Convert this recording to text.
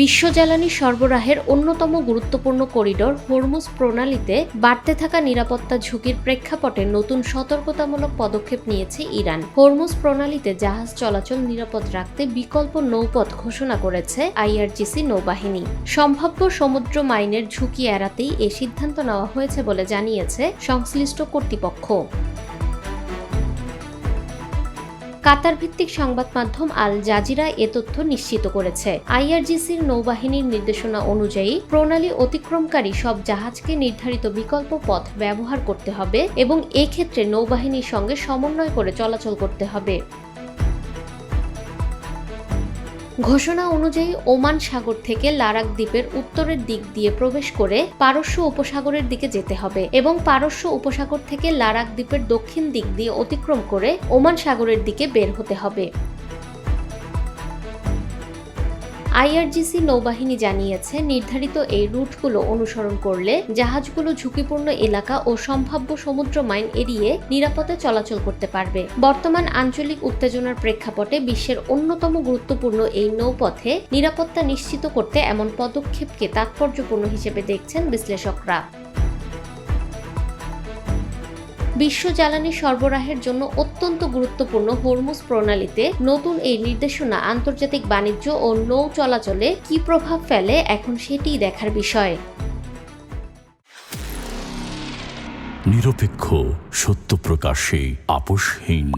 বিশ্ব জ্বালানি সরবরাহের অন্যতম গুরুত্বপূর্ণ করিডোর হরমুজ প্রণালীতে বাড়তে থাকা নিরাপত্তা ঝুঁকির প্রেক্ষাপটে নতুন সতর্কতামূলক পদক্ষেপ নিয়েছে ইরান। হরমুজ প্রণালীতে জাহাজ চলাচল নিরাপদ রাখতে বিকল্প নৌপথ ঘোষণা করেছে আইআরজিসি নৌবাহিনী। সম্ভাব্য সমুদ্র মাইনের ঝুঁকি এড়াতেই এ সিদ্ধান্ত নেওয়া হয়েছে বলে জানিয়েছে সংশ্লিষ্ট কর্তৃপক্ষ। কাতার ভিত্তিক সংবাদ মাধ্যম আল জাজিরা এ তথ্য নিশ্চিত করেছে। আইআরজিসির নৌবাহিনীর নির্দেশনা অনুযায়ী প্রণালী অতিক্রমকারী সব জাহাজকে নির্ধারিত বিকল্প পথ ব্যবহার করতে হবে এবং এক্ষেত্রে নৌবাহিনীর সঙ্গে সমন্বয় করে চলাচল করতে হবে। ঘোষণা অনুযায়ী ওমান সাগর থেকে লারাক দ্বীপের উত্তরের দিক দিয়ে প্রবেশ করে পারস্য উপসাগরের দিকে যেতে হবে এবং পারস্য উপসাগর থেকে লারাক দ্বীপের দক্ষিণ দিক দিয়ে অতিক্রম করে ওমান সাগরের দিকে বের হতে হবে। আইআরজিসি নৌবাহিনী জানিয়েছে, নির্ধারিত এই রুটগুলো অনুসরণ করলে জাহাজগুলো ঝুঁকিপূর্ণ এলাকা ও সম্ভাব্য সমুদ্র মাইন এড়িয়ে নিরাপদে চলাচল করতে পারবে। বর্তমান আঞ্চলিক উত্তেজনার প্রেক্ষাপটে বিশ্বের অন্যতম গুরুত্বপূর্ণ এই নৌপথে নিরাপত্তা নিশ্চিত করতে এমন পদক্ষেপকে তাৎপর্যপূর্ণ হিসেবে দেখছেন বিশ্লেষকরা। বিশ্ব জ্বালানি সরবরাহের জন্য অত্যন্ত গুরুত্বপূর্ণ হরমুজ প্রণালীতে নতুন এই নির্দেশনা আন্তর্জাতিক বাণিজ্য ও নৌ চলাচলে কী প্রভাব ফেলে এখন সেটিই দেখার বিষয়। নিরপেক্ষ, সত্য প্রকাশে আপোষহীন।